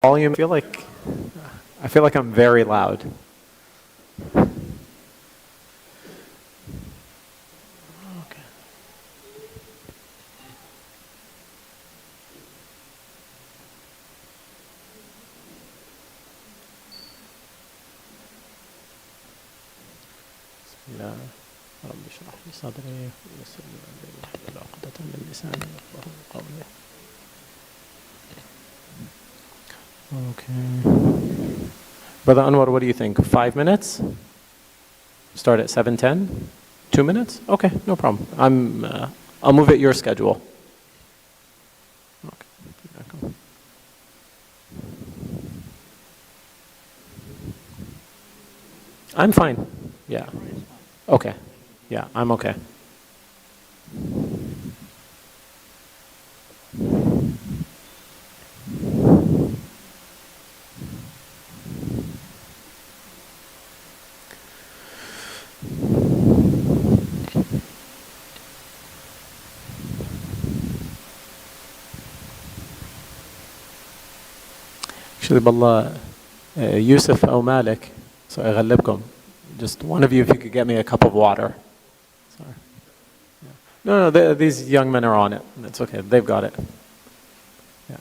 Volume. I feel like I'm very loud. Okay. Bismillah. رب اشرح لي صدري ويسر لي امري واحلل عقدة من لساني يفقهوا قولي. Okay. Brother Anwar, what do you think? 5 minutes? Start at 7:10? 2 minutes? Okay, no problem. I'll move it your schedule. Okay. I'm fine. Yeah. Okay. Yeah, I'm okay. Actually, بالله Yusuf or Malik, so أغلبكم. Just one of you, if you could get me a cup of water. Sorry. Yeah. No, these young men are on it. It's okay. They've got it. Yeah.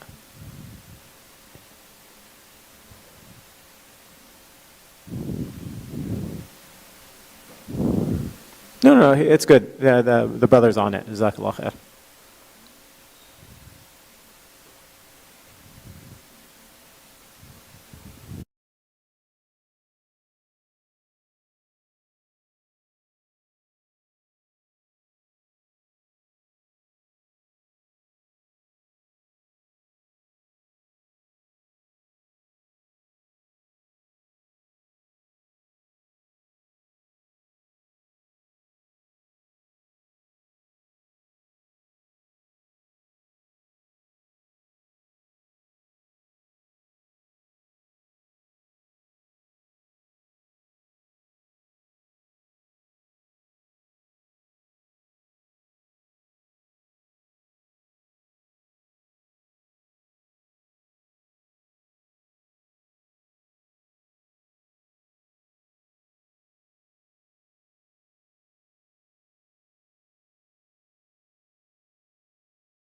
No, it's good. The brother's on it. Jazakallah khair.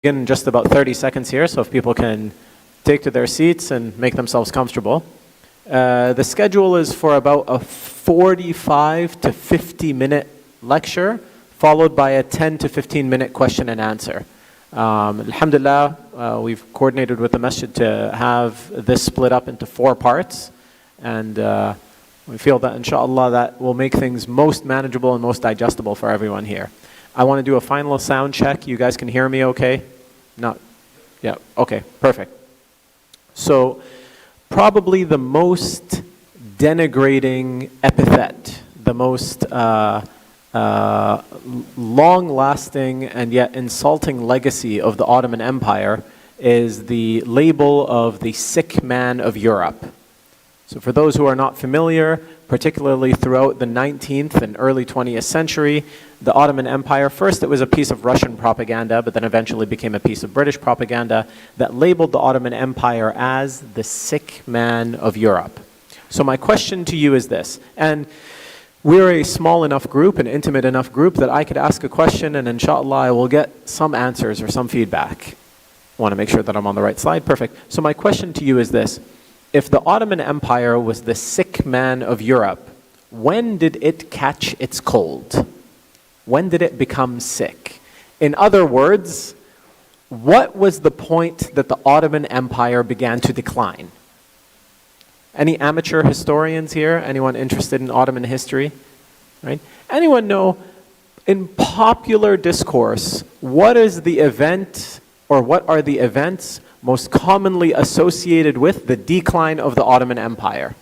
In just about 30 seconds here, so if people can take to their seats and make themselves comfortable. The schedule is for about a 45 to 50 minute lecture, followed by a 10 to 15 minute question and answer. Alhamdulillah, we've coordinated with the Masjid to have this split up into 4 parts, and we feel that inshallah that will make things most manageable and most digestible for everyone here. I want to do a final sound check. You guys can hear me okay? Not, yeah, okay, perfect. So, probably the most denigrating epithet, the most long-lasting and yet insulting legacy of the Ottoman Empire is the label of the sick man of Europe. So for those who are not familiar, particularly throughout the 19th and early 20th century, the Ottoman Empire, first it was a piece of Russian propaganda, but then eventually became a piece of British propaganda that labeled the Ottoman Empire as the sick man of Europe. So my question to you is this, and we're a small enough group, an intimate enough group that I could ask a question and inshallah I will get some answers or some feedback. I want to make sure that I'm on the right slide, perfect. So my question to you is this. If the Ottoman Empire was the sick man of Europe, when did it catch its cold? When did it become sick? In other words, what was the point that the Ottoman Empire began to decline? Any amateur historians here? Anyone interested in Ottoman history? Right? Anyone know, in popular discourse, what is the event or what are the events most commonly associated with the decline of the Ottoman Empire?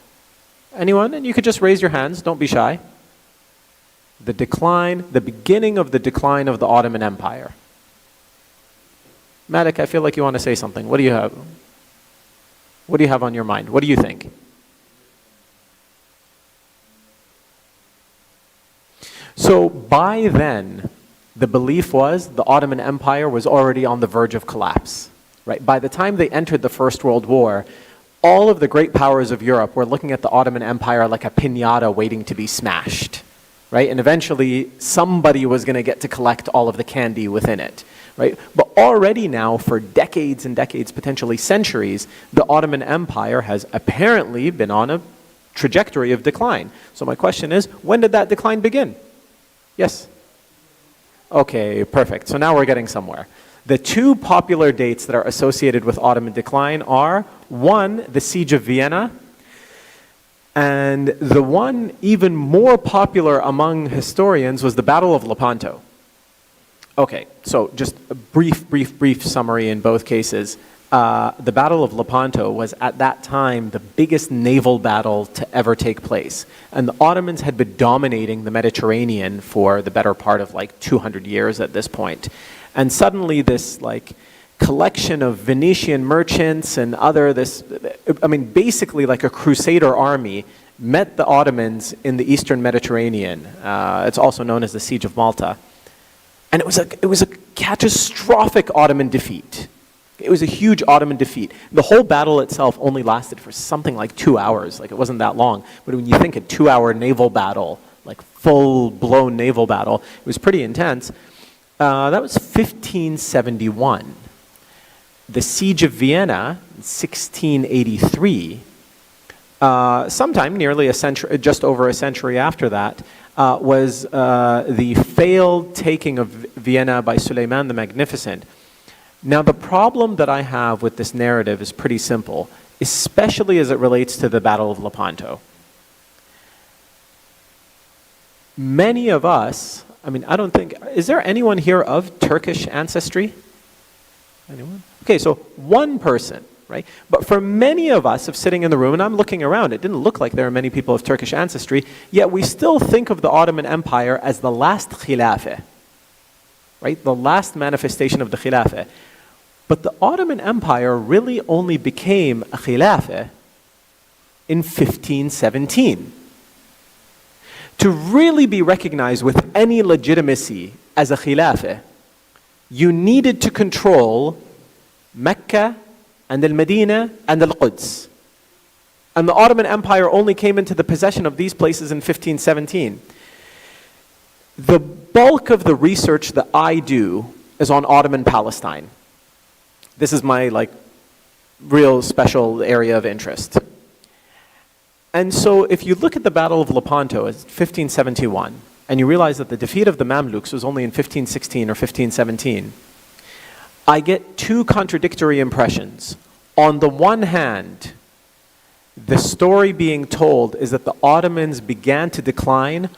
Anyone? And you could just raise your hands, don't be shy. The beginning of the decline of the Ottoman Empire. Malik, I feel like you want to say something. What do you have? What do you have on your mind? What do you think? So by then, the belief was the Ottoman Empire was already on the verge of collapse. Right? By the time they entered the First World War, all of the great powers of Europe were looking at the Ottoman Empire like a piñata waiting to be smashed, right? And eventually somebody was going to get to collect all of the candy within it, right? But already now, for decades and decades, potentially centuries, the Ottoman Empire has apparently been on a trajectory of decline. So my question is, when did that decline begin? Yes? Okay, perfect. So now we're getting somewhere. The two popular dates that are associated with Ottoman decline are, one, the Siege of Vienna, and the one even more popular among historians was the Battle of Lepanto. Okay, so just a brief summary in both cases. The Battle of Lepanto was at that time the biggest naval battle to ever take place. And the Ottomans had been dominating the Mediterranean for the better part of like 200 years at this point. And suddenly this like collection of Venetian merchants and basically like a crusader army met the Ottomans in the Eastern Mediterranean. It's also known as the Siege of Malta. And it was a catastrophic Ottoman defeat. It was a huge Ottoman defeat. The whole battle itself only lasted for something like 2 hours. Like, it wasn't that long. But when you think a 2-hour naval battle, like full-blown naval battle, it was pretty intense. That was 1571. The Siege of Vienna, 1683, sometime nearly a century, just over a century after that, was the failed taking of Vienna by Suleiman the Magnificent. Now, the problem that I have with this narrative is pretty simple, especially as it relates to the Battle of Lepanto. Many of us, is there anyone here of Turkish ancestry? Anyone? Okay, so one person, right? But for many of us of sitting in the room, and I'm looking around, it didn't look like there are many people of Turkish ancestry, yet we still think of the Ottoman Empire as the last Khilafah, right? The last manifestation of the Khilafah. But the Ottoman Empire really only became a Khilafah in 1517. To really be recognized with any legitimacy as a Khilafah, you needed to control Mecca and al-Medina and al-Quds. And the Ottoman Empire only came into the possession of these places in 1517. The bulk of the research that I do is on Ottoman Palestine. This is my real special area of interest. And so if you look at the Battle of Lepanto as 1571, and you realize that the defeat of the Mamluks was only in 1516 or 1517, I get two contradictory impressions. On the one hand, the story being told is that the Ottomans began to decline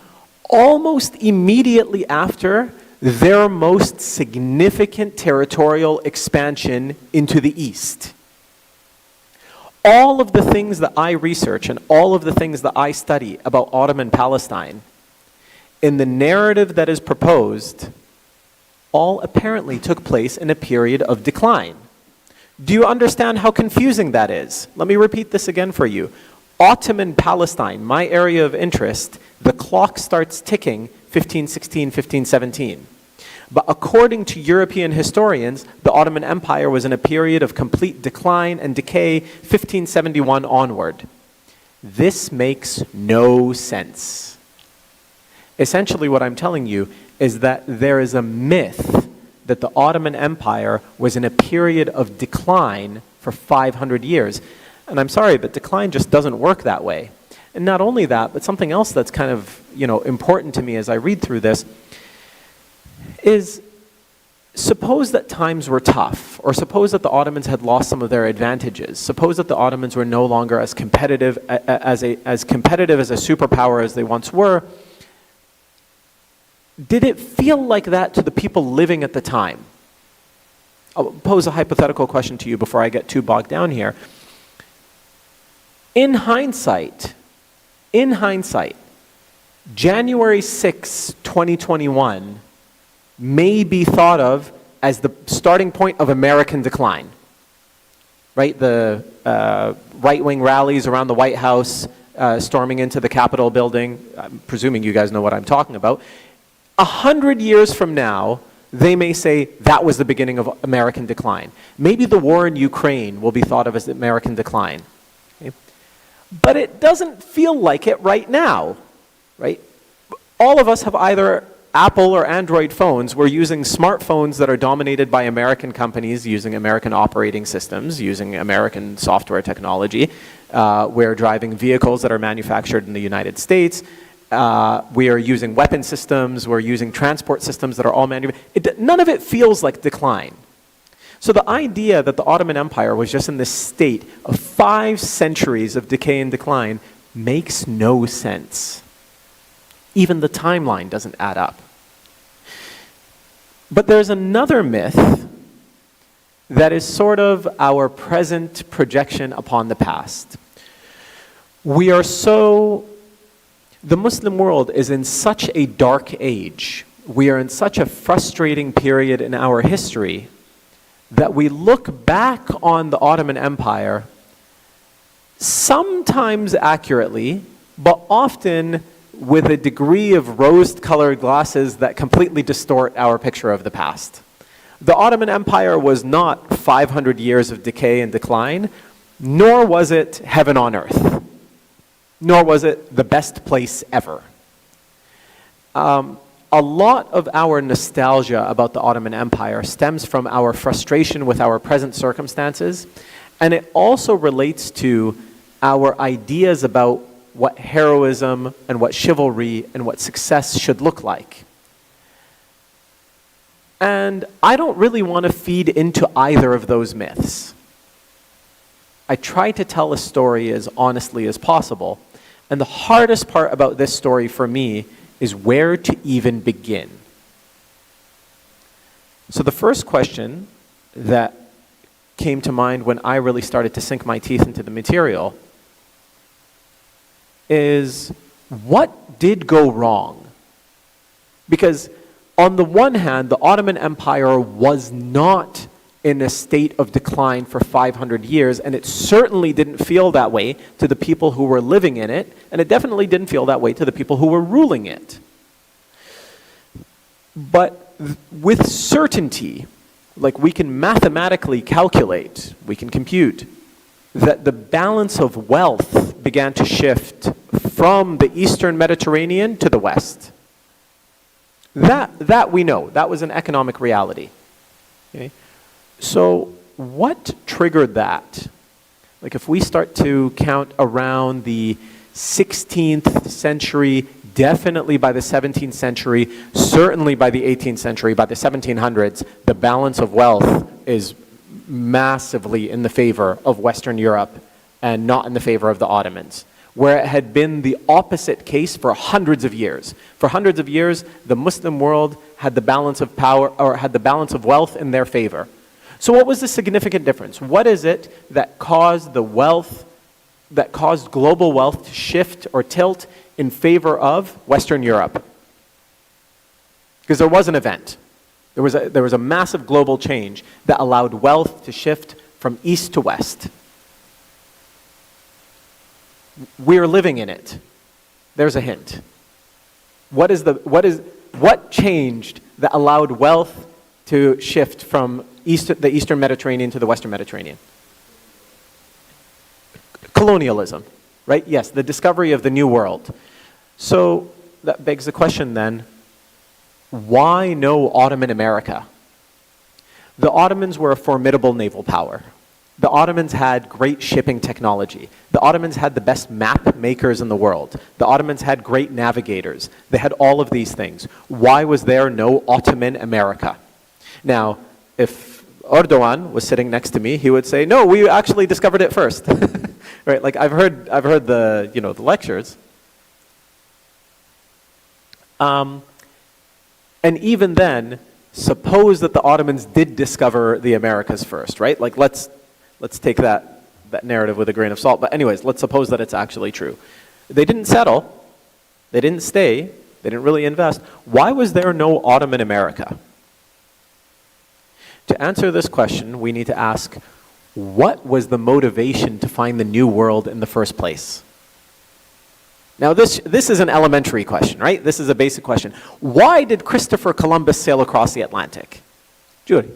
almost immediately after their most significant territorial expansion into the east. All of the things that I research and all of the things that I study about Ottoman Palestine, in the narrative that is proposed, all apparently took place in a period of decline. Do you understand how confusing that is? Let me repeat this again for you. Ottoman Palestine, my area of interest, the clock starts ticking 1516, 1517. But according to European historians, the Ottoman Empire was in a period of complete decline and decay 1571 onward. This makes no sense. Essentially what I'm telling you is that there is a myth that the Ottoman Empire was in a period of decline for 500 years. And I'm sorry, but decline just doesn't work that way. And not only that, but something else that's kind of, important to me as I read through this is, suppose that times were tough, or suppose that the Ottomans had lost some of their advantages. Suppose that the Ottomans were no longer as competitive as a superpower as they once were. Did it feel like that to the people living at the time? I'll pose a hypothetical question to you before I get too bogged down here. In hindsight, January 6, 2021 may be thought of as the starting point of American decline, right? The right-wing rallies around the White House, storming into the Capitol building. I'm presuming you guys know what I'm talking about. 100 years from now, they may say that was the beginning of American decline. Maybe the war in Ukraine will be thought of as American decline. Okay? But it doesn't feel like it right now, right? All of us have either Apple or Android phones. We're using smartphones that are dominated by American companies, using American operating systems, using American software technology. We're driving vehicles that are manufactured in the United States. We are using weapon systems. We're using transport systems that are all manufactured. None of it feels like decline. So the idea that the Ottoman Empire was just in this state of 5 centuries of decay and decline makes no sense. Even the timeline doesn't add up. But there's another myth that is sort of our present projection upon the past. The Muslim world is in such a dark age. We are in such a frustrating period in our history that we look back on the Ottoman Empire sometimes accurately, but often with a degree of rose-colored glasses that completely distort our picture of the past. The Ottoman Empire was not 500 years of decay and decline, nor was it heaven on earth, nor was it the best place ever. A lot of our nostalgia about the Ottoman Empire stems from our frustration with our present circumstances, and it also relates to our ideas about what heroism and what chivalry and what success should look like. And I don't really want to feed into either of those myths. I try to tell a story as honestly as possible, and the hardest part about this story for me is where to even begin. So the first question that came to mind when I really started to sink my teeth into the material is, what did go wrong? Because on the one hand, the Ottoman Empire was not in a state of decline for 500 years, and it certainly didn't feel that way to the people who were living in it, and it definitely didn't feel that way to the people who were ruling it. But with certainty, like we can mathematically calculate, we can compute, that the balance of wealth began to shift from the Eastern Mediterranean to the West. That we know. That was an economic reality. Okay? So what triggered that? Like if we start to count around the 16th century, definitely by the 17th century, certainly by the 18th century, by the 1700s, the balance of wealth is massively in the favor of Western Europe and not in the favor of the Ottomans, where it had been the opposite case for hundreds of years. For hundreds of years, the Muslim world had the balance of power, or had the balance of wealth in their favor. So what was the significant difference? What is it that caused global wealth to shift or tilt in favor of Western Europe? Because there was an event. There was a massive global change that allowed wealth to shift from east to west. We're living in it. There's a hint. What changed that allowed wealth to shift from the Eastern Mediterranean to the Western Mediterranean? Colonialism, right? Yes, the discovery of the New World. So that begs the question then, why no Ottoman America? The Ottomans were a formidable naval power. The Ottomans had great shipping technology. The Ottomans had the best map makers in the world. The Ottomans had great navigators. They had all of these things. Why was there no Ottoman America? Now, if Erdogan was sitting next to me, he would say, no, we actually discovered it first. Right? Like I've heard the, the lectures. And even then, suppose that the Ottomans did discover the Americas first, right? Like let's take that narrative with a grain of salt. But anyways, let's suppose that it's actually true. They didn't settle. They didn't stay. They didn't really invest. Why was there no Ottoman America? To answer this question, we need to ask, what was the motivation to find the New World in the first place? Now this is an elementary question, right? This is a basic question. Why did Christopher Columbus sail across the Atlantic? Judy?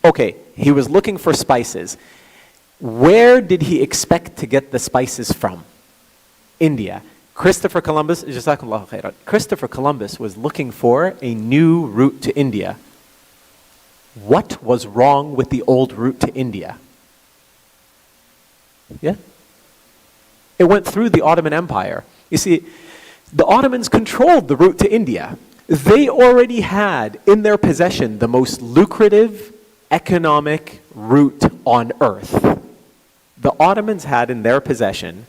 Okay, he was looking for spices. Where did he expect to get the spices from? India. Christopher Columbus was looking for a new route to India. What was wrong with the old route to India? Yeah? It went through the Ottoman Empire. You see, the Ottomans controlled the route to India. They already had in their possession the most lucrative economic route on earth. The Ottomans had in their possession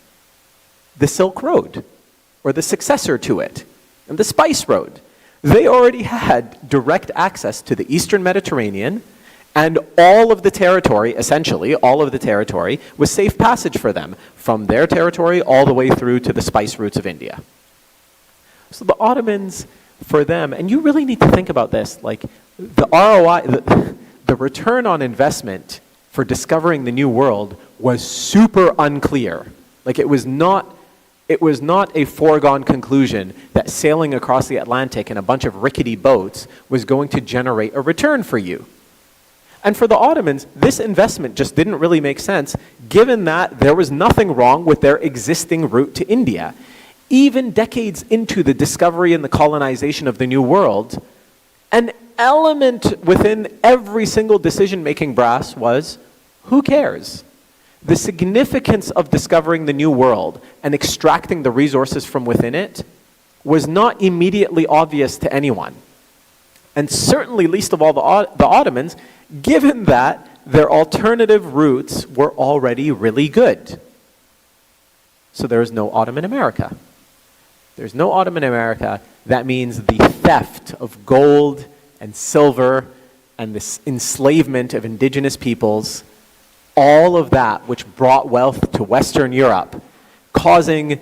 the Silk Road, or the successor to it, and the Spice Road. They already had direct access to the Eastern Mediterranean, and all of the territory, essentially, all of the territory, was safe passage for them, from their territory all the way through to the spice routes of India. So the Ottomans, for them, and you really need to think about this, like the ROI, the return on investment for discovering the New World was super unclear. Like it was not a foregone conclusion that sailing across the Atlantic in a bunch of rickety boats was going to generate a return for you. And for the Ottomans, this investment just didn't really make sense, given that there was nothing wrong with their existing route to India. Even decades into the discovery and the colonization of the New World, an element within every single decision-making brass was, who cares? The significance of discovering the New World and extracting the resources from within it was not immediately obvious to anyone. And certainly, least of all the Ottomans, given that their alternative routes were already really good. So there is no Ottoman America. There's no Ottoman America. That means the theft of gold and silver and this enslavement of indigenous peoples, all of that which brought wealth to Western Europe, causing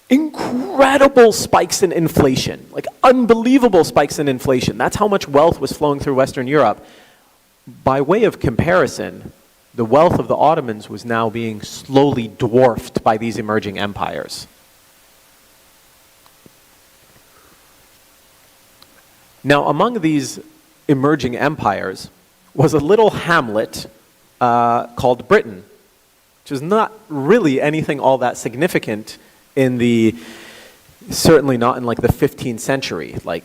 incredible spikes in inflation, like unbelievable spikes in inflation. That's how much wealth was flowing through Western Europe. By way of comparison, the wealth of the Ottomans was now being slowly dwarfed by these emerging empires. Now, among these emerging empires was a little hamlet called Britain, which is not really anything all that significant certainly not in like the 15th century. Like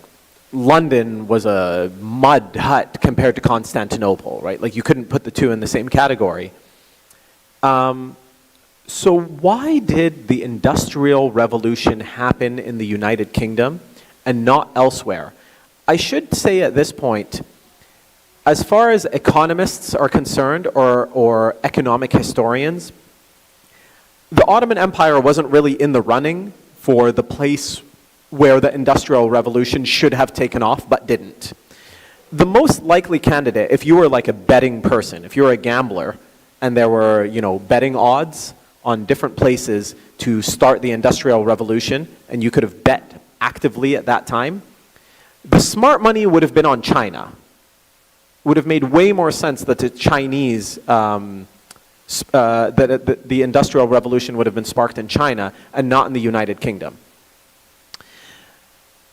London was a mud hut compared to Constantinople, right? Like you couldn't put the two in the same category. So why did the Industrial Revolution happen in the United Kingdom and not elsewhere? I should say at this point, as far as economists are concerned or economic historians, the Ottoman Empire wasn't really in the running for the place where the Industrial Revolution should have taken off, but didn't. The most likely candidate, if you were like a betting person, if you were a gambler, and there were, betting odds on different places to start the Industrial Revolution, and you could have bet actively at that time, the smart money would have been on China. Would have made way more sense that the Chinese, that the Industrial Revolution would have been sparked in China and not in the United Kingdom.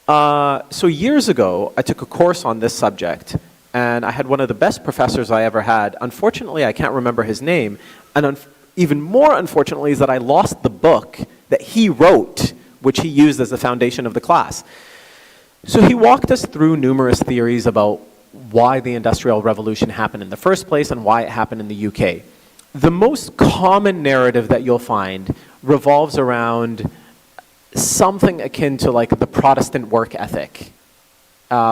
So years ago, I took a course on this subject, and I had one of the best professors I ever had. Unfortunately, I can't remember his name, and even more unfortunately is that I lost the book that he wrote, which he used as the foundation of the class. So he walked us through numerous theories about why the Industrial Revolution happened in the first place and why it happened in the UK. The most common narrative that you'll find revolves around something akin to like the Protestant work ethic,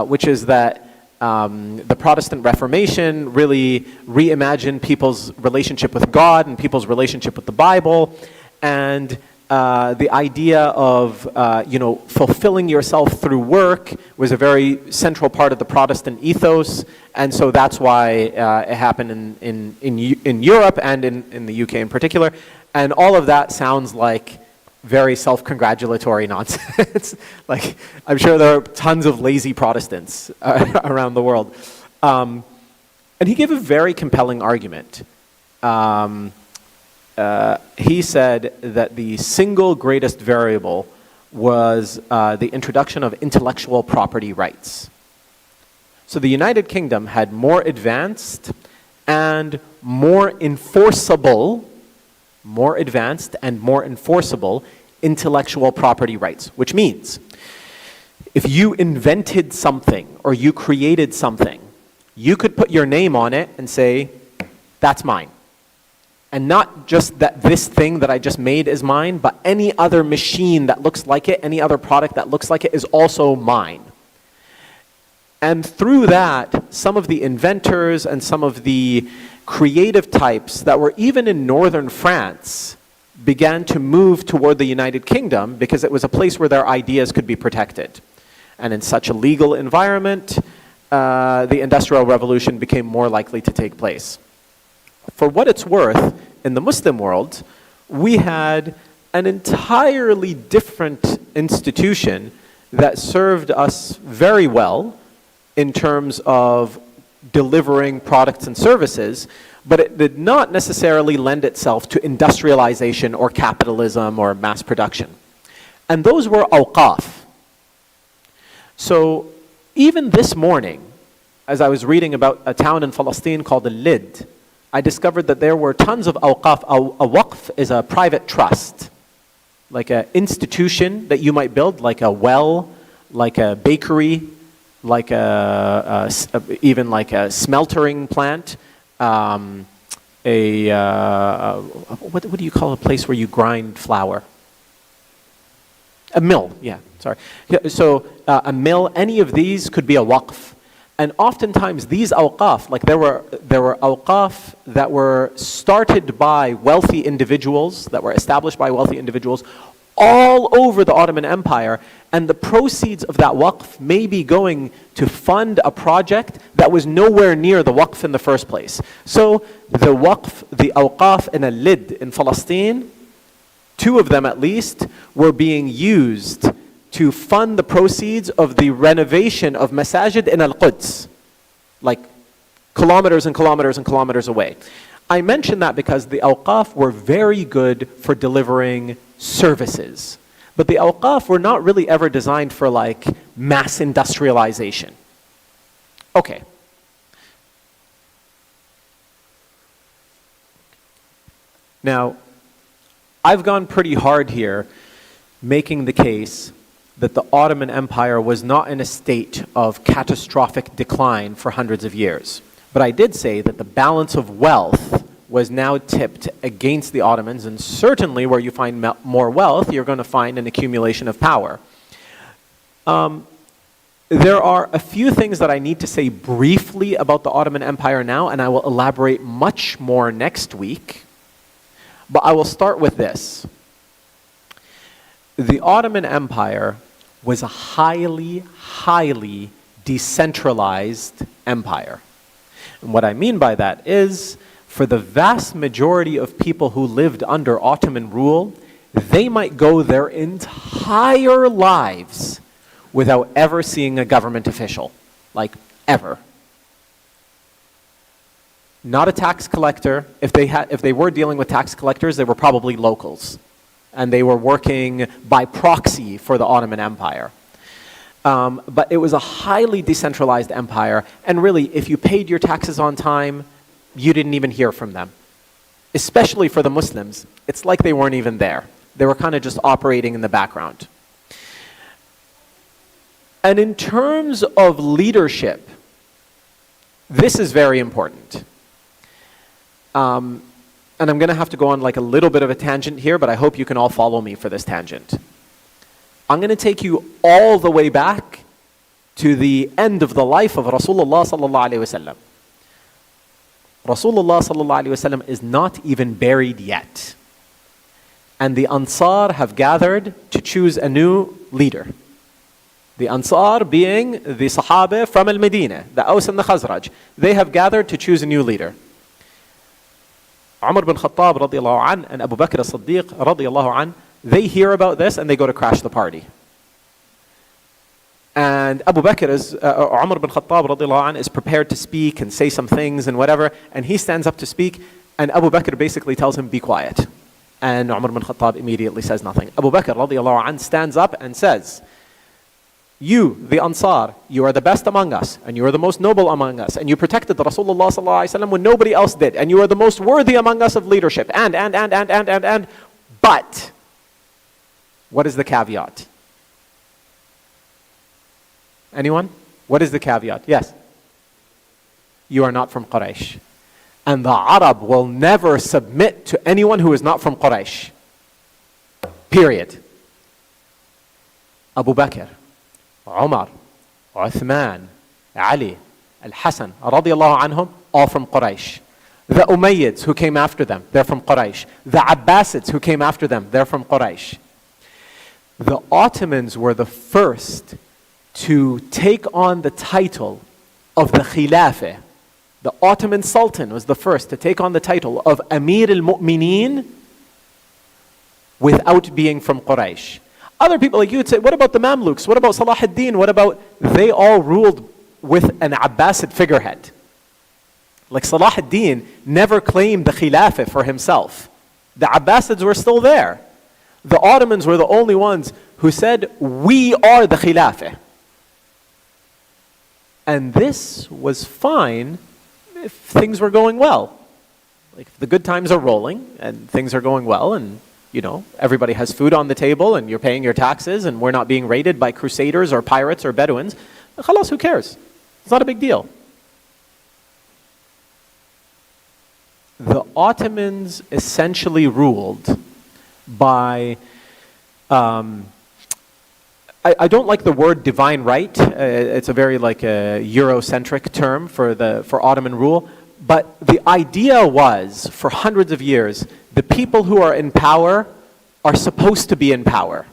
which is that the Protestant Reformation really reimagined people's relationship with God and people's relationship with the Bible, and the idea of fulfilling yourself through work was a very central part of the Protestant ethos, and so that's why it happened in Europe and in the UK in particular. And all of that sounds like very self-congratulatory nonsense. Like, I'm sure there are tons of lazy Protestants around the world. And he gave a very compelling argument. He said that the single greatest variable was the introduction of intellectual property rights. So the United Kingdom had more advanced and more enforceable, more advanced and more enforceable intellectual property rights, which means if you invented something or you created something, you could put your name on it and say, that's mine. And not just that this thing that I just made is mine, but any other machine that looks like it, any other product that looks like it is also mine. And through that, some of the inventors and some of the creative types that were even in northern France began to move toward the United Kingdom because it was a place where their ideas could be protected. And in such a legal environment, the Industrial Revolution became more likely to take place. For what it's worth, in the Muslim world, we had an entirely different institution that served us very well in terms of delivering products and services, but it did not necessarily lend itself to industrialization or capitalism or mass production. And those were awqaf. So even this morning, as I was reading about a town in Palestine called al-Lid, I discovered that there were tons of awqaf. A waqf is a private trust, like an institution that you might build, like a well, like a bakery, like even like a smeltering plant, what do you call a place where you grind flour? A mill, yeah, sorry. So a mill, any of these could be a waqf. And oftentimes these awqaf, like there were awqaf that were started by wealthy individuals, that were established by wealthy individuals all over the Ottoman Empire, and the proceeds of that waqf may be going to fund a project that was nowhere near the waqf in the first place. So the waqf, the awqaf in al-Lid in Palestine, two of them at least, were being used to fund the proceeds of the renovation of Masjid in al-Quds, like kilometers and kilometers and kilometers away. I mention that because the awqaf were very good for delivering services, but the awqaf were not really ever designed for like mass industrialization. Okay. Now, I've gone pretty hard here making the case that the Ottoman Empire was not in a state of catastrophic decline for hundreds of years. But I did say that the balance of wealth was now tipped against the Ottomans, and certainly where you find more wealth, you're going to find an accumulation of power. There are a few things that I need to say briefly about the Ottoman Empire now, and I will elaborate much more next week. But I will start with this. The Ottoman Empire was a highly, highly decentralized empire. And what I mean by that is, for the vast majority of people who lived under Ottoman rule, they might go their entire lives without ever seeing a government official, like ever. Not a tax collector. If they were dealing with tax collectors, they were probably locals. And they were working by proxy for the Ottoman Empire. But it was a highly decentralized empire, and really, if you paid your taxes on time, you didn't even hear from them. Especially for the Muslims, it's like they weren't even there. They were kind of just operating in the background. And in terms of leadership, this is very important. And I'm going to have to go on like a little bit of a tangent here, but I hope you can all follow me for this tangent. I'm going to take you all the way back to the end of the life of Rasulullah sallallahu alaihi wasallam. Rasulullah sallallahu alaihi wasallam is not even buried yet. And the Ansar have gathered to choose a new leader. The Ansar being the Sahaba from Al-Medina, the Aus and the Khazraj. They have gathered to choose a new leader. Umar bin Khattab radiallahu an and Abu Bakr as-Siddiq radiallahu an, they hear about this and they go to crash the party. And Umar bin Khattab radiallahu an is prepared to speak and say some things and whatever, and he stands up to speak, and Abu Bakr basically tells him, be quiet. And Umar bin Khattab immediately says nothing. Abu Bakr radiallahu an stands up and says, You, the Ansar, you are the best among us, and you are the most noble among us, and you protected Rasulullah sallallahu alaihi wasallam when nobody else did, and you are the most worthy among us of leadership, and. But, what is the caveat? Anyone? What is the caveat? Yes. You are not from Quraysh. And the Arab will never submit to anyone who is not from Quraysh. Period. Abu Bakr, Umar, Uthman, Ali, Al-Hasan, radiallahu anhum, all from Quraysh. The Umayyads who came after them, they're from Quraysh. The Abbasids who came after them, they're from Quraysh. The Ottomans were the first to take on the title of the Khilafah. The Ottoman Sultan was the first to take on the title of Amir al-Mu'mineen without being from Quraysh. Other people like you would say, what about the Mamluks? What about Salah ad-Din? What about, they all ruled with an Abbasid figurehead. Like Salah ad-Din never claimed the Khilafah for himself. The Abbasids were still there. The Ottomans were the only ones who said, we are the Khilafah. And this was fine if things were going well. Like if the good times are rolling and things are going well and everybody has food on the table and you're paying your taxes and we're not being raided by crusaders or pirates or Bedouins, khalas, who cares? It's not a big deal. The Ottomans essentially ruled by, I don't like the word divine right. It's a very Eurocentric term for Ottoman rule. But the idea was, for hundreds of years, the people who are in power are supposed to be in power.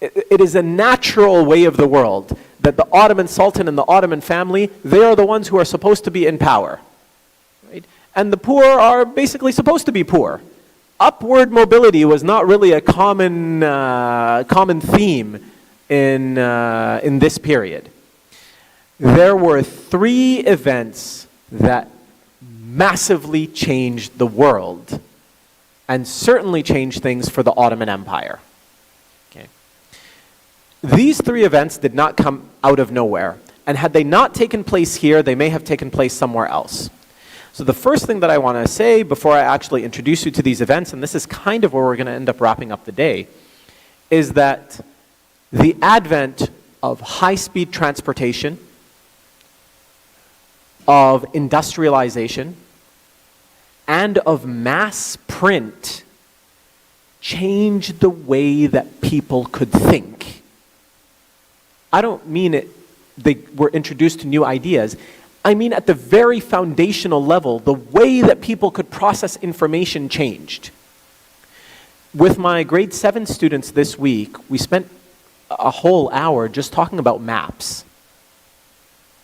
It is a natural way of the world that the Ottoman Sultan and the Ottoman family, they are the ones who are supposed to be in power. Right? And the poor are basically supposed to be poor. Upward mobility was not really a common theme in this period. There were 3 events that massively changed the world and certainly changed things for the Ottoman Empire. Okay. These 3 events did not come out of nowhere, and had they not taken place here, they may have taken place somewhere else. So the first thing that I want to say before I actually introduce you to these events, and this is kind of where we're going to end up wrapping up the day, is that the advent of high-speed transportation, of industrialization, and of mass print changed the way that people could think. I don't mean they were introduced to new ideas. I mean at the very foundational level, the way that people could process information changed. With my grade 7 students this week, we spent a whole hour just talking about maps.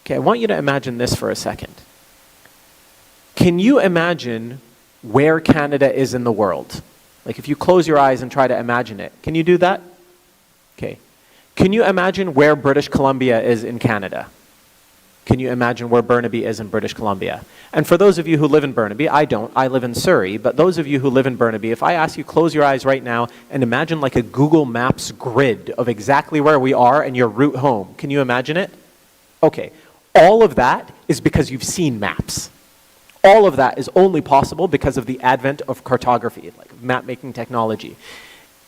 Okay, I want you to imagine this for a second. Can you imagine where Canada is in the world? Like if you close your eyes and try to imagine it. Can you do that? Okay. Can you imagine where British Columbia is in Canada? Can you imagine where Burnaby is in British Columbia? And for those of you who live in Burnaby, I don't, I live in Surrey, but those of you who live in Burnaby, if I ask you close your eyes right now and imagine like a Google Maps grid of exactly where we are and your route home, can you imagine it? Okay, all of that is because you've seen maps. All of that is only possible because of the advent of cartography, like map-making technology.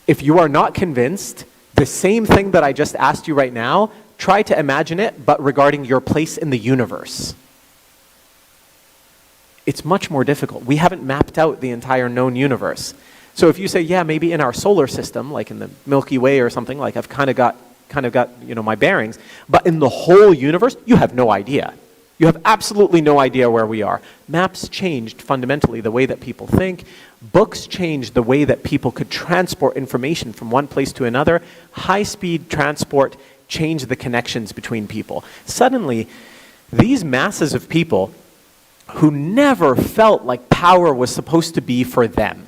If you are not convinced, the same thing that I just asked you right now, try to imagine it, but regarding your place in the universe. It's much more difficult. We haven't mapped out the entire known universe. So if you say, yeah, maybe in our solar system, like in the Milky Way or something, like I've kind of got my bearings, but in the whole universe, you have no idea. You have absolutely no idea where we are. Maps changed fundamentally the way that people think. Books changed the way that people could transport information from one place to another. High-speed transport changed the connections between people. Suddenly, these masses of people who never felt like power was supposed to be for them,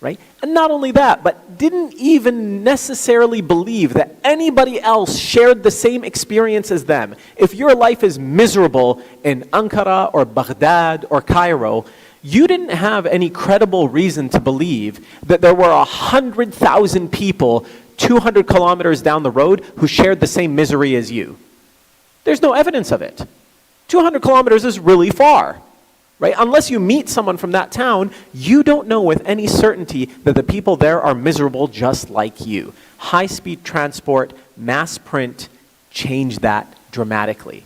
right? And not only that, but didn't even necessarily believe that anybody else shared the same experience as them. If your life is miserable in Ankara or Baghdad or Cairo, you didn't have any credible reason to believe that there were 100,000 people 200 kilometers down the road who shared the same misery as you. There's no evidence of it. 200 kilometers is really far, right? Unless you meet someone from that town, you don't know with any certainty that the people there are miserable just like you. High-speed transport, mass print, changed that dramatically.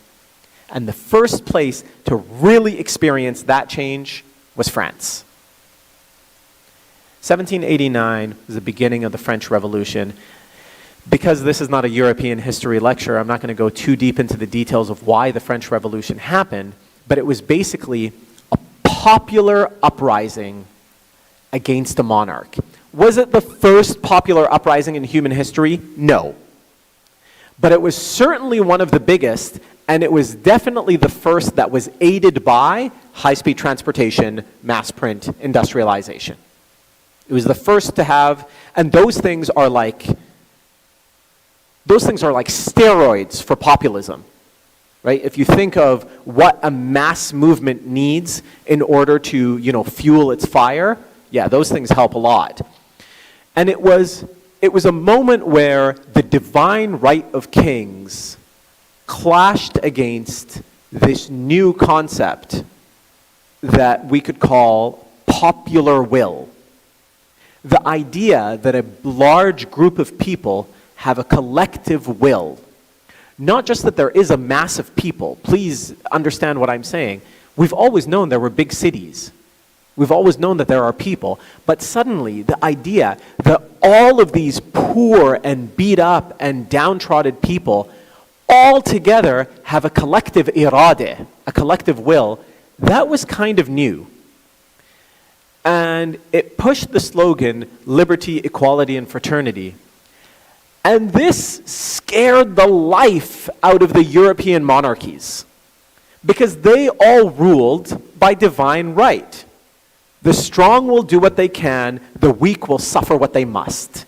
And the first place to really experience that change was France. 1789 was the beginning of the French Revolution. Because this is not a European history lecture, I'm not going to go too deep into the details of why the French Revolution happened, but it was basically a popular uprising against a monarch. Was it the first popular uprising in human history? No. But it was certainly one of the biggest, and it was definitely the first that was aided by high-speed transportation, mass print, industrialization. It was the first to have, and those things are like steroids for populism, right? If you think of what a mass movement needs in order to, fuel its fire, yeah, those things help a lot. And it was a moment where the divine right of kings clashed against this new concept that we could call popular will. The idea that a large group of people have a collective will. Not just that there is a mass of people. Please understand what I'm saying. We've always known there were big cities. We've always known that there are people. But suddenly, the idea that all of these poor and beat up and downtrodden people all together have a collective iradeh, a collective will, that was kind of new. And it pushed the slogan, liberty, equality, and fraternity. And this scared the life out of the European monarchies because they all ruled by divine right. The strong will do what they can, the weak will suffer what they must.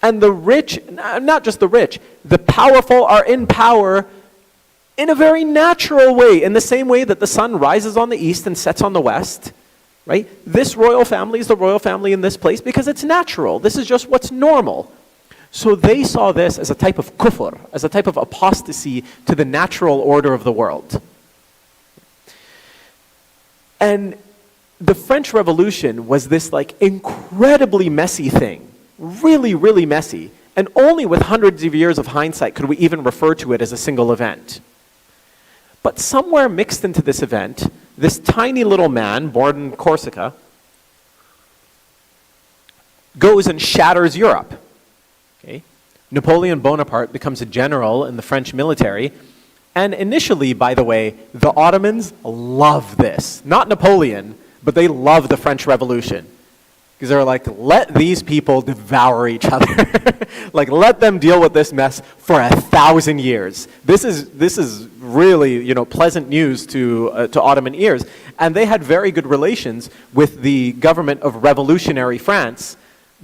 And the rich, not just the rich, the powerful are in power in a very natural way, in the same way that the sun rises on the east and sets on the west. Right? This royal family is the royal family in this place because it's natural. This is just what's normal. So they saw this as a type of kufr, as a type of apostasy to the natural order of the world. And the French Revolution was this incredibly messy thing. Really, really messy. And only with hundreds of years of hindsight could we even refer to it as a single event. But somewhere mixed into this event, this tiny little man, born in Corsica, goes and shatters Europe. Okay? Napoleon Bonaparte becomes a general in the French military, and initially, by the way, the Ottomans love this. Not Napoleon, but they love the French Revolution. Because they're like, let these people devour each other. Let them deal with this mess for 1,000 years. This is really, pleasant news to Ottoman ears. And they had very good relations with the government of revolutionary France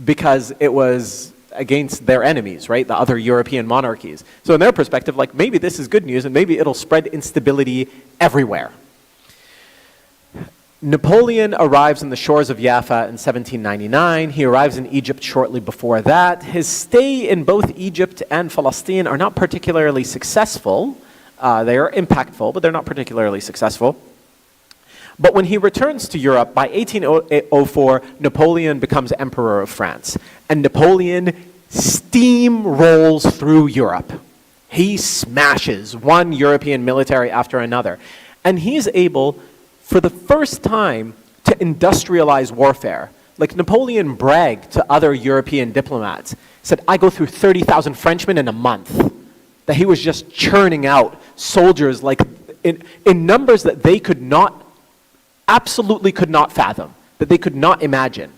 because it was against their enemies, right? The other European monarchies. So in their perspective, maybe this is good news and maybe it'll spread instability everywhere. Napoleon arrives on the shores of Jaffa in 1799. He arrives in Egypt shortly before that. His stay in both Egypt and Palestine are not particularly successful. They are impactful, but they're not particularly successful. But when he returns to Europe, by 1804, Napoleon becomes Emperor of France. And Napoleon steamrolls through Europe. He smashes one European military after another. And he's able, for the first time, to industrialize warfare. Napoleon bragged to other European diplomats, said, I go through 30,000 Frenchmen in a month. That he was just churning out soldiers in numbers that they absolutely could not fathom, that they could not imagine.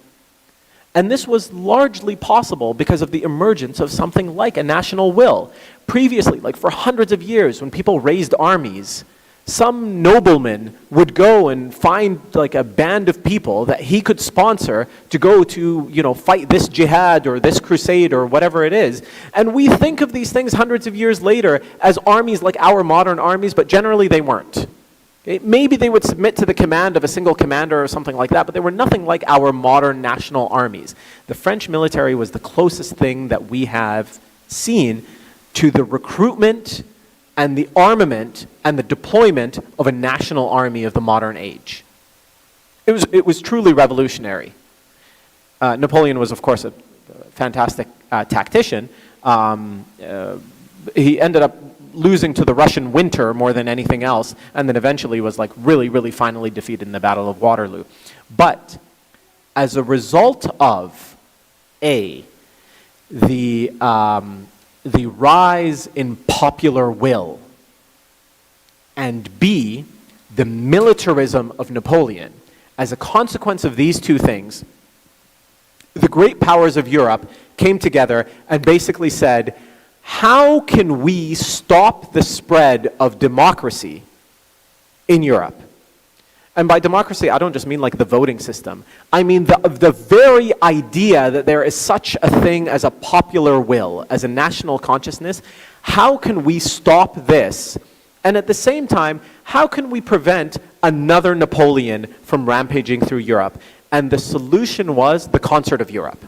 And this was largely possible because of the emergence of something like a national will. Previously, for hundreds of years, when people raised armies, some nobleman would go and find a band of people that he could sponsor to go to, fight this jihad or this crusade or whatever it is. And we think of these things hundreds of years later as armies like our modern armies, but generally they weren't. Okay? Maybe they would submit to the command of a single commander or something like that, but they were nothing like our modern national armies. The French military was the closest thing that we have seen to the recruitment and the armament and the deployment of a national army of the modern age. It was truly revolutionary. Napoleon was, of course, a fantastic tactician. He ended up losing to the Russian winter more than anything else, and then eventually was like really finally defeated in the Battle of Waterloo. But as a result of the rise in popular will, and B, the militarism of Napoleon, as a consequence of these two things, the great powers of Europe came together and basically said, how can we stop the spread of democracy in Europe? And by democracy, I don't just mean like the voting system. I mean the very idea that there is such a thing as a popular will, as a national consciousness. How can we stop this? And at the same time, how can we prevent another Napoleon from rampaging through Europe? And the solution was the Concert of Europe.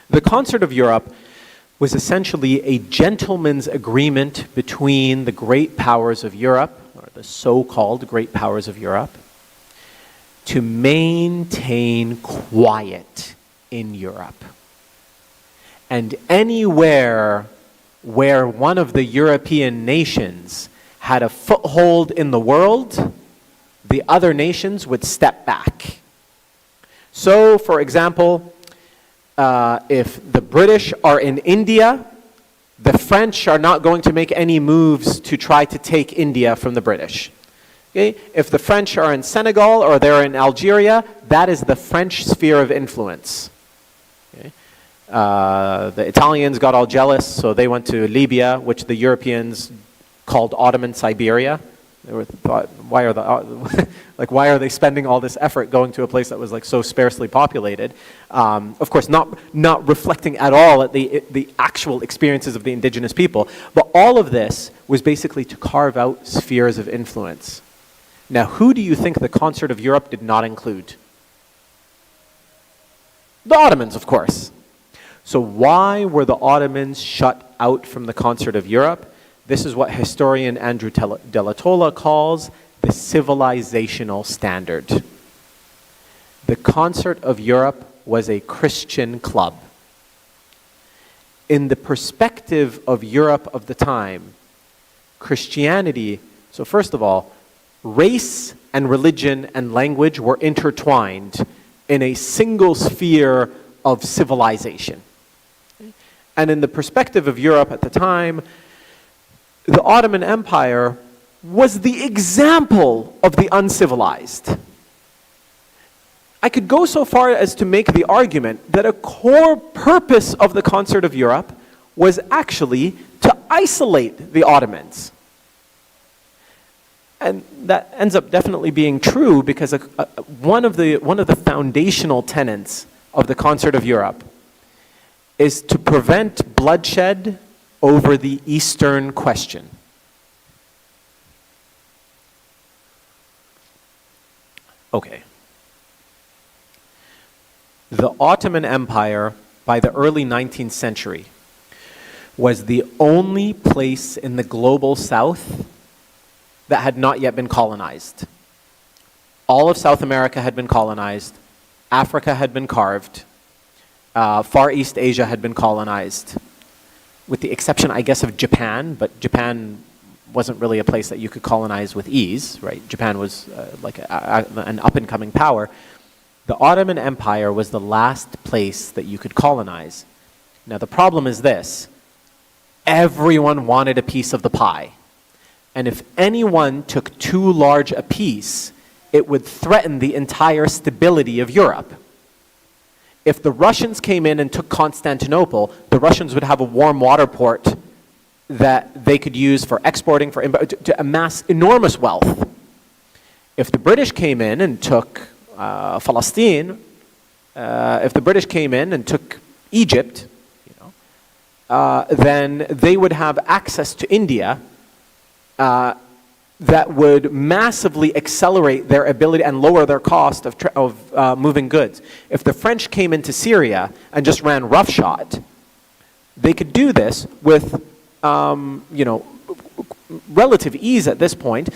The Concert of Europe was essentially a gentleman's agreement between the great powers of Europe, or the so-called great powers of Europe, to maintain quiet in Europe. And anywhere where one of the European nations had a foothold in the world, the other nations would step back. So, for example, if the British are in India, the French are not going to make any moves to try to take India from the British. Okay? If the French are in Senegal or they're in Algeria, that is the French sphere of influence. Okay? The Italians got all jealous, so they went to Libya, which the Europeans called Ottoman Siberia. They were thought, why are they spending all this effort going to a place that was like so sparsely populated? Of course, not reflecting at all at the actual experiences of the indigenous people. But all of this was basically to carve out spheres of influence. Now, who do you think the Concert of Europe did not include? The Ottomans, of course. So why were the Ottomans shut out from the Concert of Europe? This is what historian Andrew de la Tolla calls the civilizational standard. The Concert of Europe was a Christian club. In the perspective of Europe of the time, Christianity, so first of all, race and religion and language were intertwined in a single sphere of civilization. And in the perspective of Europe at the time, the Ottoman Empire was the example of the uncivilized. I could go so far as to make the argument that a core purpose of the Concert of Europe was actually to isolate the Ottomans. And that ends up definitely being true because one of the foundational tenets of the Concert of Europe is to prevent bloodshed over the Eastern question. Okay. The Ottoman Empire, by the early 19th century, was the only place in the global south that had not yet been colonized. All of South America had been colonized. Africa had been carved. Far East Asia had been colonized, with the exception, I guess, of Japan, but Japan wasn't really a place that you could colonize with ease, right? Japan was like an up-and-coming power. The Ottoman Empire was the last place that you could colonize. Now, the problem is this. Everyone wanted a piece of the pie. And if anyone took too large a piece, it would threaten the entire stability of Europe. If the Russians came in and took Constantinople, the Russians would have a warm water port that they could use for exporting, to amass enormous wealth. If the British came in and took Palestine, if the British came in and took Egypt, then they would have access to India that would massively accelerate their ability and lower their cost of moving goods. If the French came into Syria and just ran roughshod, they could do this with relative ease at this point,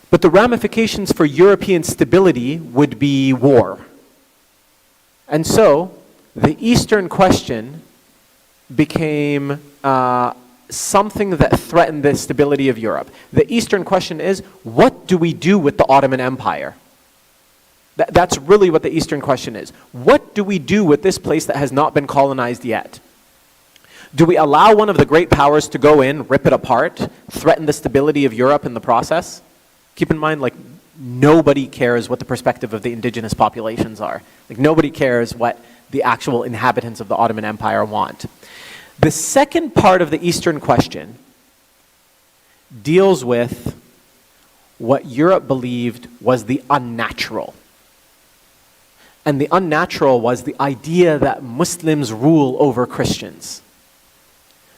but the ramifications for European stability would be war. And so the Eastern question became something that threatened the stability of Europe. The Eastern question is, what do we do with the Ottoman Empire? That's really what the Eastern question is. What do we do with this place that has not been colonized yet? Do we allow one of the great powers to go in, rip it apart, threaten the stability of Europe in the process? Keep in mind, nobody cares what the perspective of the indigenous populations are. Nobody cares what the actual inhabitants of the Ottoman Empire want. The second part of the Eastern question deals with what Europe believed was the unnatural. And the unnatural was the idea that Muslims rule over Christians.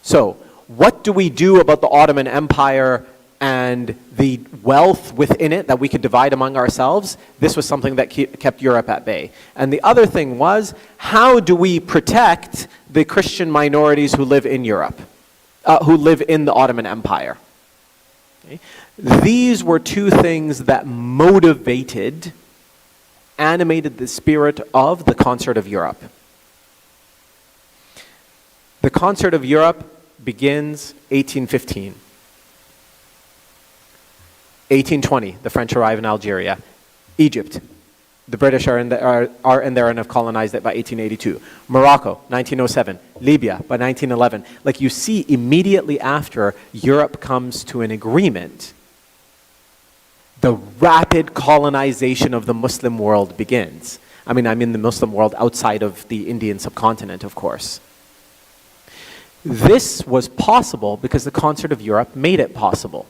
So, what do we do about the Ottoman Empire and the wealth within it that we could divide among ourselves? This was something that kept Europe at bay. And the other thing was, how do we protect the Christian minorities who live in Europe, who live in the Ottoman Empire? Okay. These were two things that animated the spirit of the Concert of Europe. The Concert of Europe begins 1815. 1820, the French arrive in Algeria. Egypt, the British are in there and have colonized it by 1882. Morocco, 1907. Libya, by 1911. You see, immediately after Europe comes to an agreement, the rapid colonization of the Muslim world begins. I mean the Muslim world outside of the Indian subcontinent, of course. This was possible because the Concert of Europe made it possible.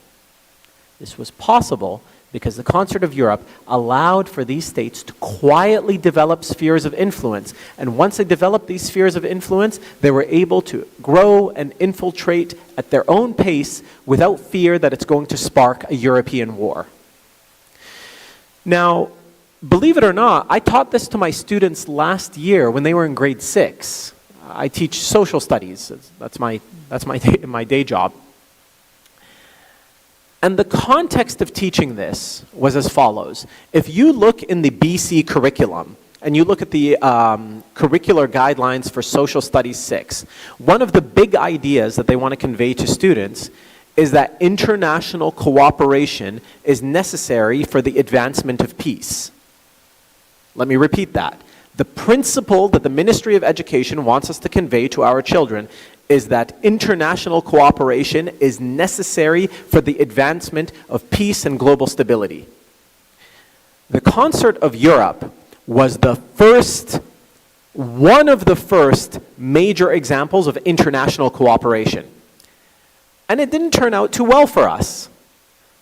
This was possible because the Concert of Europe allowed for these states to quietly develop spheres of influence. And once they developed these spheres of influence, they were able to grow and infiltrate at their own pace without fear that it's going to spark a European war. Now, believe it or not, I taught this to my students last year when they were in grade 6. I teach social studies. That's my day job. And the context of teaching this was as follows. If you look in the BC curriculum, and you look at the curricular guidelines for Social Studies 6, one of the big ideas that they want to convey to students is that international cooperation is necessary for the advancement of peace. Let me repeat that. The principle that the Ministry of Education wants us to convey to our children is that international cooperation is necessary for the advancement of peace and global stability. The Concert of Europe was one of the first major examples of international cooperation. And it didn't turn out too well for us.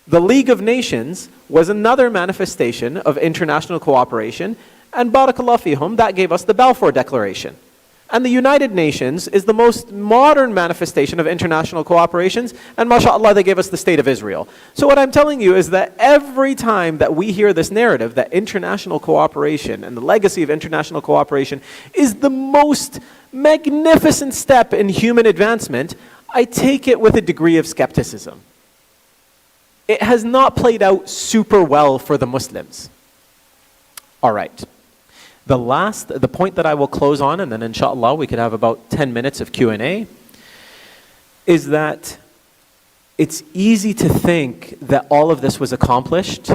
The League of Nations was another manifestation of international cooperation, and barakallah fihum, that gave us the Balfour Declaration. And the United Nations is the most modern manifestation of international cooperations, and mashallah, they gave us the State of Israel. So what I'm telling you is that every time that we hear this narrative that international cooperation and the legacy of international cooperation is the most magnificent step in human advancement, I take it with a degree of skepticism. It has not played out super well for the Muslims. All right. The point that I will close on, and then inshallah we could have about 10 minutes of Q&A, is that it's easy to think that all of this was accomplished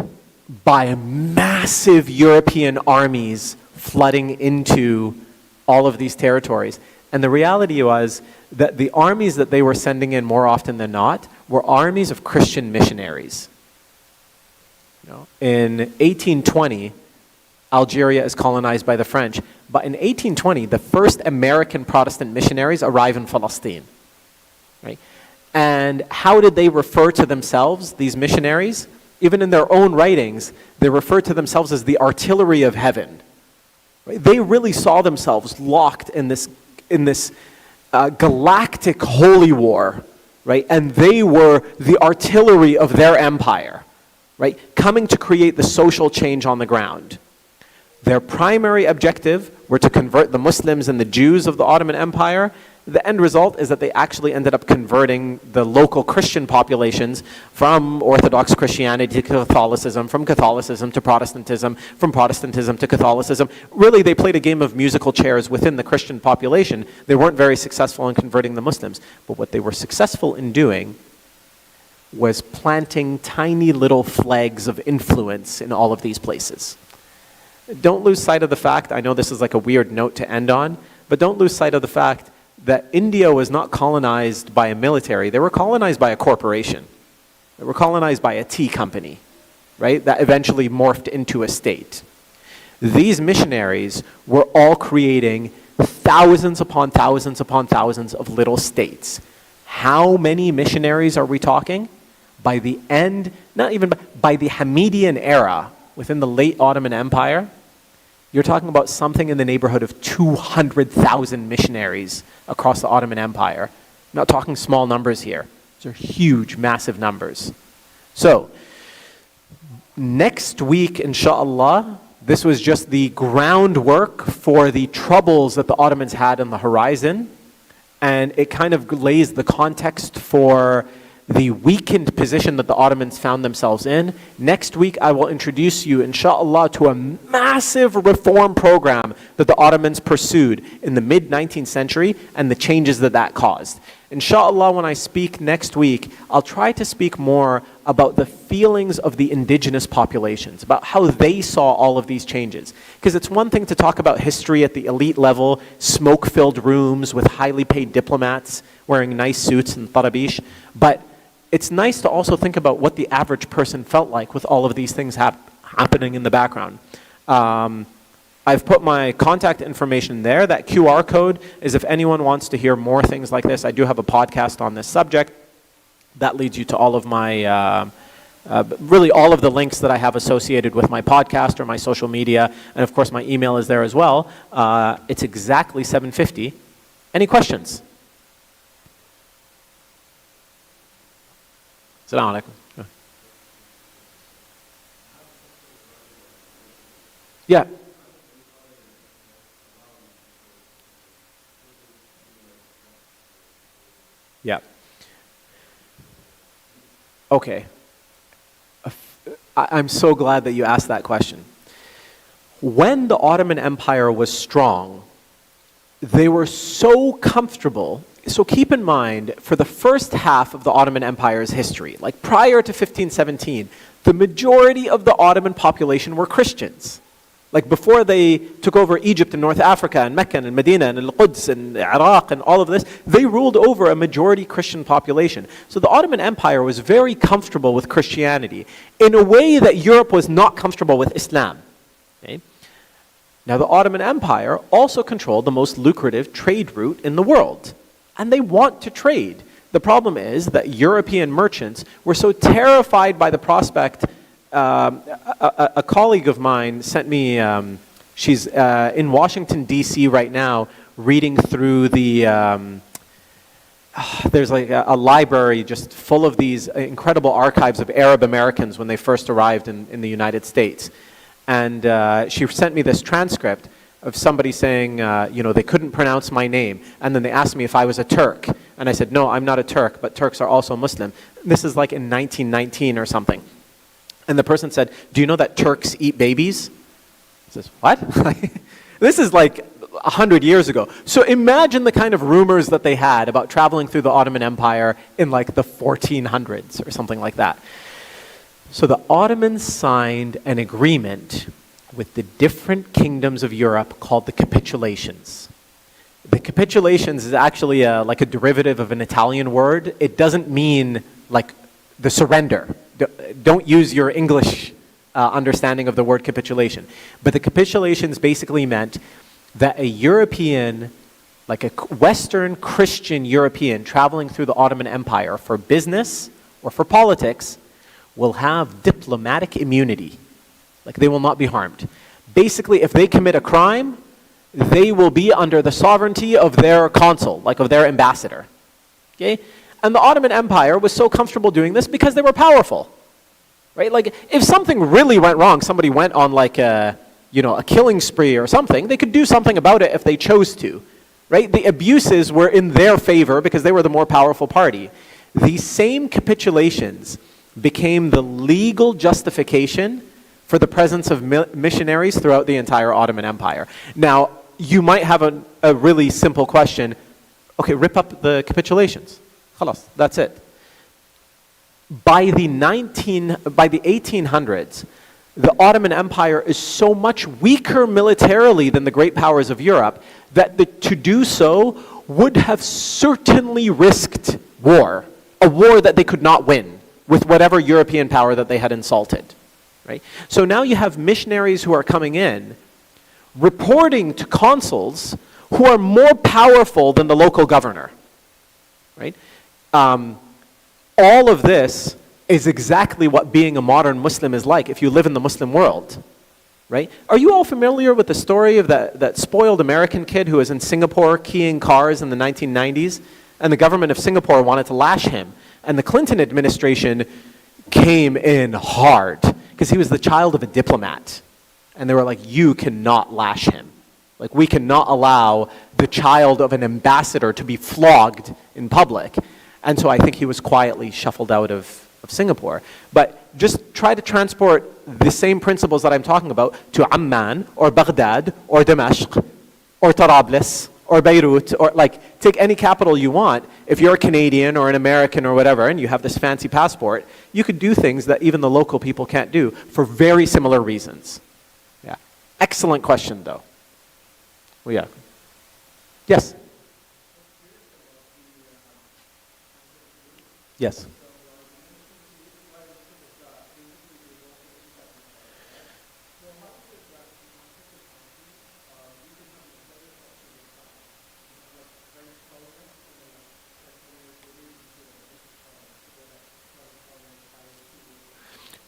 by massive European armies flooding into all of these territories. And the reality was that the armies that they were sending in more often than not were armies of Christian missionaries. In 1820, Algeria is colonized by the French. But in 1820, the first American Protestant missionaries arrive in Palestine. Right? And how did they refer to themselves, these missionaries? Even in their own writings, they refer to themselves as the artillery of heaven. Right? They really saw themselves locked in this galactic holy war. Right? And they were the artillery of their empire. right? Coming to create the social change on the ground. Their primary objective were to convert the Muslims and the Jews of the Ottoman Empire. The end result is that they actually ended up converting the local Christian populations from Orthodox Christianity to Catholicism, from Catholicism to Protestantism, from Protestantism to Catholicism. Really, they played a game of musical chairs within the Christian population. They weren't very successful in converting the Muslims. But what they were successful in doing was planting tiny little flags of influence in all of these places. Don't lose sight of the fact, I know this is like a weird note to end on, but don't lose sight of the fact that India was not colonized by a military. They were colonized by a corporation. They were colonized by a tea company, right? That eventually morphed into a state. These missionaries were all creating thousands upon thousands upon thousands of little states. How many missionaries are we talking? By the end, not even by the Hamidian era, within the late Ottoman Empire, you're talking about something in the neighborhood of 200,000 missionaries across the Ottoman Empire. I'm not talking small numbers here. These are huge, massive numbers. So, next week, inshallah, this was just the groundwork for the troubles that the Ottomans had on the horizon, and it kind of lays the context for the weakened position that the Ottomans found themselves in. Next week, I will introduce you, inshallah, to a massive reform program that the Ottomans pursued in the mid-19th century and the changes that that caused. Inshallah, when I speak next week, I'll try to speak more about the feelings of the indigenous populations, about how they saw all of these changes. Because it's one thing to talk about history at the elite level, smoke-filled rooms with highly paid diplomats wearing nice suits and tarabish, but it's nice to also think about what the average person felt like with all of these things happening in the background. I've put my contact information there. That QR code is if anyone wants to hear more things like this. I do have a podcast on this subject. That leads you to all of my, really all of the links that I have associated with my podcast or my social media. And of course, my email is there as well. It's exactly 7:50. Any questions? Assalamu alaikum. Yeah. Yeah. Okay. I'm so glad that you asked that question. When the Ottoman Empire was strong, they were so comfortable. So keep in mind, for the first half of the Ottoman Empire's history, like prior to 1517, the majority of the Ottoman population were Christians. Like before they took over Egypt and North Africa and Mecca and Medina and Al-Quds and Iraq and all of this, they ruled over a majority Christian population. So the Ottoman Empire was very comfortable with Christianity in a way that Europe was not comfortable with Islam. Okay? Now the Ottoman Empire also controlled the most lucrative trade route in the world. And they want to trade. The problem is that European merchants were so terrified by the prospect. A colleague of mine sent me, she's in Washington, D.C. right now, reading through the, there's like a library just full of these incredible archives of Arab Americans when they first arrived in the United States. And she sent me this transcript of somebody saying, they couldn't pronounce my name. And then they asked me if I was a Turk. And I said, no, I'm not a Turk, but Turks are also Muslim. This is like in 1919 or something. And the person said, do you know that Turks eat babies? I says, what? This is like 100 years ago. So imagine the kind of rumors that they had about traveling through the Ottoman Empire in like the 1400s or something like that. So the Ottomans signed an agreement with the different kingdoms of Europe called the capitulations. The capitulations is actually like a derivative of an Italian word. It doesn't mean like the surrender. Don't use your English understanding of the word capitulation. But the capitulations basically meant that a European, like a Western Christian European traveling through the Ottoman Empire for business or for politics will have diplomatic immunity. Like they will not be harmed. Basically, if they commit a crime, they will be under the sovereignty of their consul, like of their ambassador. Okay? And the Ottoman Empire was so comfortable doing this because they were powerful. right? Like, if something really went wrong, somebody went on like a killing spree or something, they could do something about it if they chose to, right? The abuses were in their favor because they were the more powerful party. These same capitulations became the legal justification for the presence of missionaries throughout the entire Ottoman Empire. Now, you might have a really simple question. Okay, rip up the capitulations. Khalas, that's it. By the 1800s, the Ottoman Empire is so much weaker militarily than the great powers of Europe that to do so would have certainly risked war, a war that they could not win with whatever European power that they had insulted. Right? So now you have missionaries who are coming in, reporting to consuls who are more powerful than the local governor. Right? All of this is exactly what being a modern Muslim is like if you live in the Muslim world. Right? Are you all familiar with the story of that spoiled American kid who was in Singapore keying cars in the 1990s? And the government of Singapore wanted to lash him. And the Clinton administration came in hard because he was the child of a diplomat. And they were like, you cannot lash him. Like, we cannot allow the child of an ambassador to be flogged in public. And so I think he was quietly shuffled out of Singapore. But just try to transport the same principles that I'm talking about to Amman or Baghdad or Damascus or Tarablis or Beirut, or like, take any capital you want. If you're a Canadian or an American or whatever and you have this fancy passport, you could do things that even the local people can't do for very similar reasons. Yeah. Excellent question though. Well, yeah. Yes. Yes.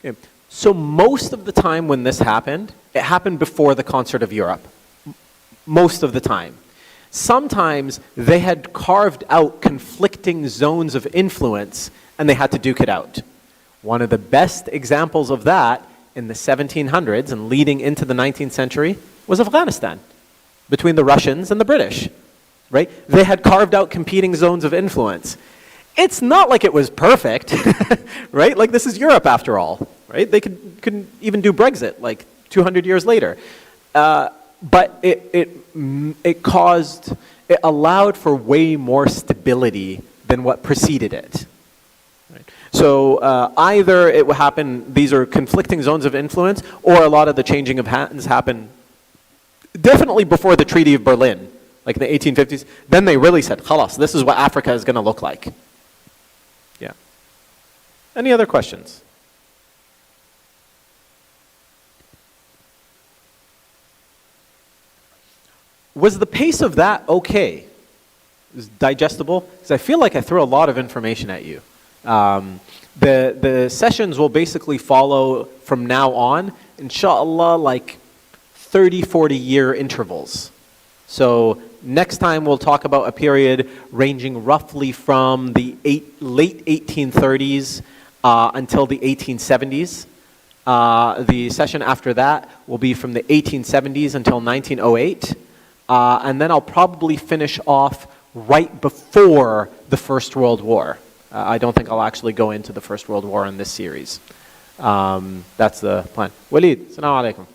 Okay. So most of the time when this happened, it happened before the Concert of Europe. Most of the time. Sometimes they had carved out conflicting zones of influence and they had to duke it out. One of the best examples of that in the 1700s and leading into the 19th century was Afghanistan, between the Russians and the British, right? They had carved out competing zones of influence. It's not like it was perfect, right? Like, this is Europe after all, right? They couldn't even do Brexit like 200 years later. But it allowed for way more stability than what preceded it. Right? So either it will happen, these are conflicting zones of influence, or a lot of the changing of hands happen definitely before the Treaty of Berlin, like in the 1850s. Then they really said, khalas, this is what Africa is going to look like. Yeah. Any other questions? Was the pace of that okay? It was digestible? Because I feel like I threw a lot of information at you. The sessions will basically follow from now on, inshallah, like 30, 40 year intervals. So next time we'll talk about a period ranging roughly from the late 1830s until the 1870s. The session after that will be from the 1870s until 1908. And then I'll probably finish off right before the First World War. I don't think I'll actually go into the First World War in this series. That's the plan. Walid, assalamu alaikum.